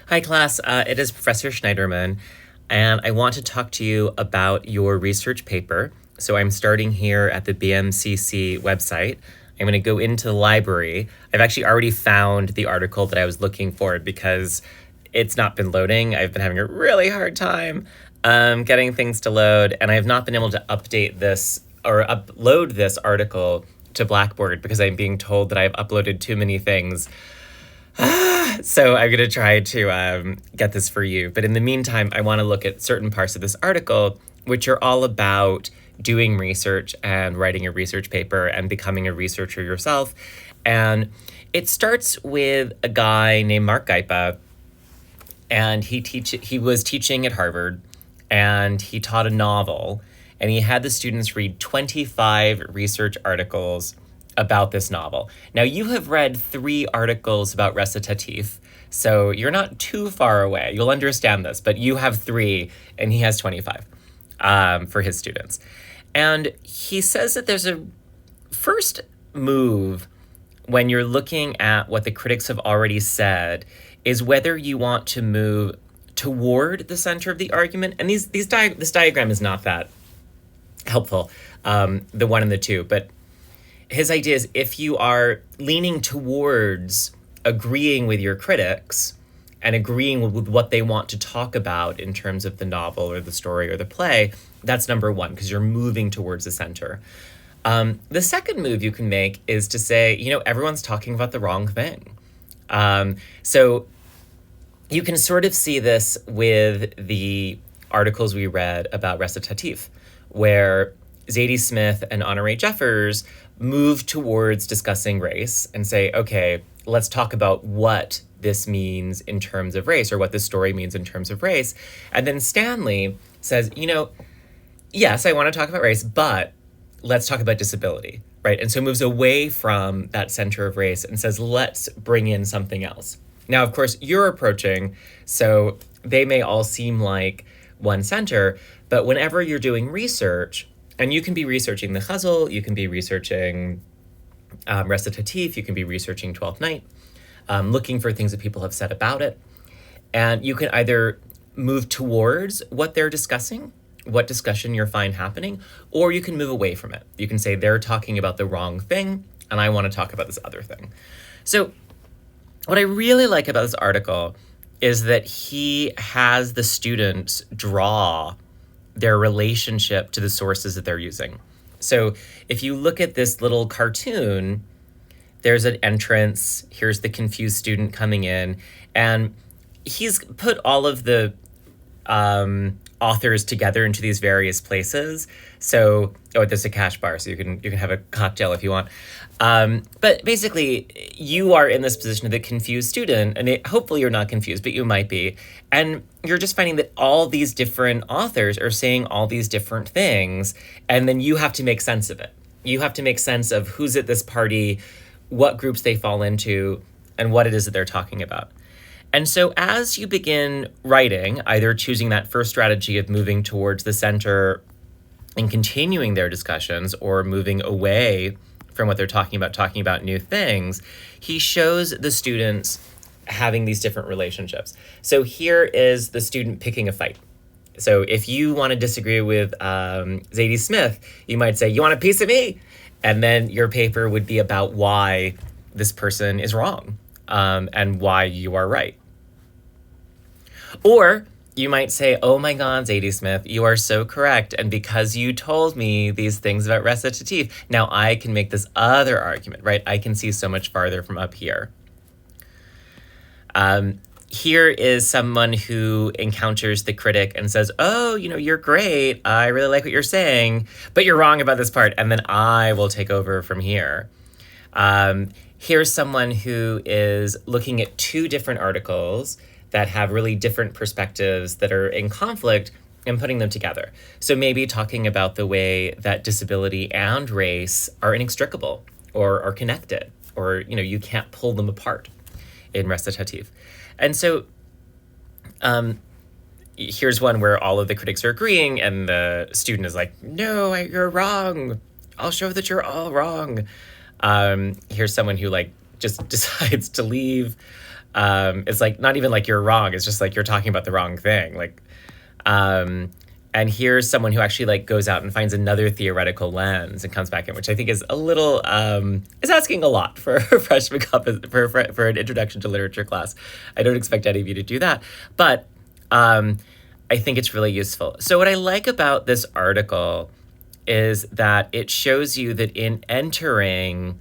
Hi, class. It is Professor Schneiderman, and I want to talk to you about your research paper. So I'm starting here at the BMCC website. I'm going to go into the library. I've actually already found the article that I was looking for because it's not been loading. I've been having a really hard time getting things to load, and I have not been able to update this or upload this article to Blackboard because I'm being told that I've uploaded too many things. So I'm going to try to get this for you. But in the meantime, I want to look at certain parts of this article, which are all about doing research and writing a research paper and becoming a researcher yourself. And it starts with a guy named Mark Gaipa, and he was teaching at Harvard, and he taught a novel, and he had the students read 25 research articles about this novel. Now, you have read 3 articles about recitatif, so you're not too far away. You'll understand this, but you have 3, and he has 25 for his students. And he says that there's a first move when you're looking at what the critics have already said is whether you want to move toward the center of the argument. And this diagram is not that helpful, the 1 and the 2, but his idea is if you are leaning towards agreeing with your critics and agreeing with what they want to talk about in terms of the novel or the story or the play, that's number 1, because you're moving towards the center. The second move you can make is to say, everyone's talking about the wrong thing. So you can sort of see this with the articles we read about recitatif, where Zadie Smith and Honoré Jeffers move towards discussing race and say, okay, let's talk about what this means in terms of race or what this story means in terms of race. And then Stanley says, yes, I want to talk about race, but let's talk about disability, right? And so moves away from that center of race and says, let's bring in something else. Now, of course, you're approaching, so they may all seem like one center, but whenever you're doing research, and you can be researching the Ghazal, you can be researching recitatif, you can be researching Twelfth Night, looking for things that people have said about it. And you can either move towards what they're discussing, what discussion you find happening, or you can move away from it. You can say they're talking about the wrong thing, and I want to talk about this other thing. So what I really like about this article is that he has the students draw their relationship to the sources that they're using. So if you look at this little cartoon, there's an entrance, here's the confused student coming in, and he's put all of the authors together into these various places. So, there's a cash bar, so you can have a cocktail if you want. But basically, you are in this position of the confused student, and hopefully you're not confused, but you might be. And you're just finding that all these different authors are saying all these different things, and then you have to make sense of it. You have to make sense of who's at this party, what groups they fall into, and what it is that they're talking about. And so as you begin writing, either choosing that first strategy of moving towards the center and continuing their discussions or moving away from what they're talking about new things, he shows the students having these different relationships. So here is the student picking a fight. So if you want to disagree with Zadie Smith, you might say, you want a piece of me? And then your paper would be about why this person is wrong and why you are right. Or you might say, oh my God, Zadie Smith, you are so correct. And because you told me these things about recitatif, now I can make this other argument, right? I can see so much farther from up here. Here is someone who encounters the critic and says, oh, you're great. I really like what you're saying, but you're wrong about this part. And then I will take over from here. Here's someone who is looking at 2 different articles that have really different perspectives that are in conflict and putting them together. So maybe talking about the way that disability and race are inextricable or are connected, or, you can't pull them apart in recitatif. And so here's one where all of the critics are agreeing and the student is like, no, you're wrong. I'll show that you're all wrong. Here's someone who just decides to leave. It's like not even like you're wrong. It's just like you're talking about the wrong thing. Like, and here's someone who actually like goes out and finds another theoretical lens and comes back in, which I think is a little is asking a lot for a freshman for an introduction to literature class. I don't expect any of you to do that, but I think it's really useful. So what I like about this article is that it shows you that in entering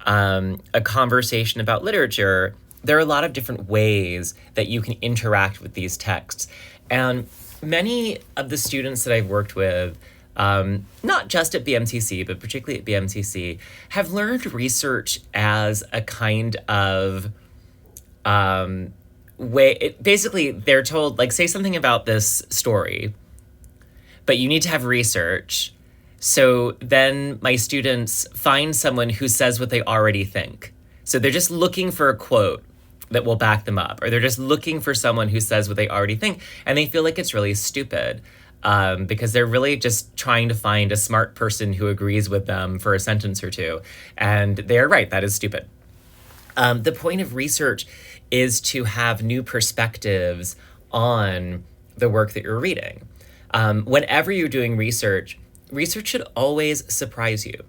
a conversation about literature, there are a lot of different ways that you can interact with these texts. And many of the students that I've worked with, not just at BMTC, but particularly at BMTC, have learned research as a kind of basically, they're told, like, say something about this story, but you need to have research. So then my students find someone who says what they already think. So they're just looking for a quote that will back them up, or they're just looking for someone who says what they already think, and they feel like it's really stupid because they're really just trying to find a smart person who agrees with them for a sentence or two, and they're right, that is stupid. The point of research is to have new perspectives on the work that you're reading. Whenever you're doing research should always surprise you.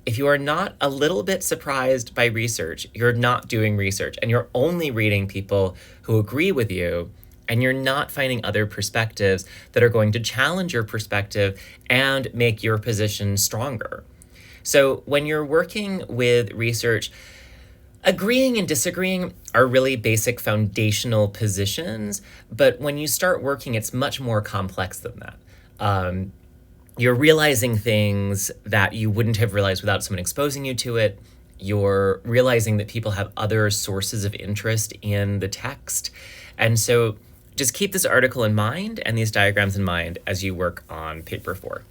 If you are not a little bit surprised by research, you're not doing research, and you're only reading people who agree with you, and you're not finding other perspectives that are going to challenge your perspective and make your position stronger. So when you're working with research, agreeing and disagreeing are really basic foundational positions, but when you start working, it's much more complex than that. You're realizing things that you wouldn't have realized without someone exposing you to it. You're realizing that people have other sources of interest in the text. And so just keep this article in mind and these diagrams in mind as you work on paper 4.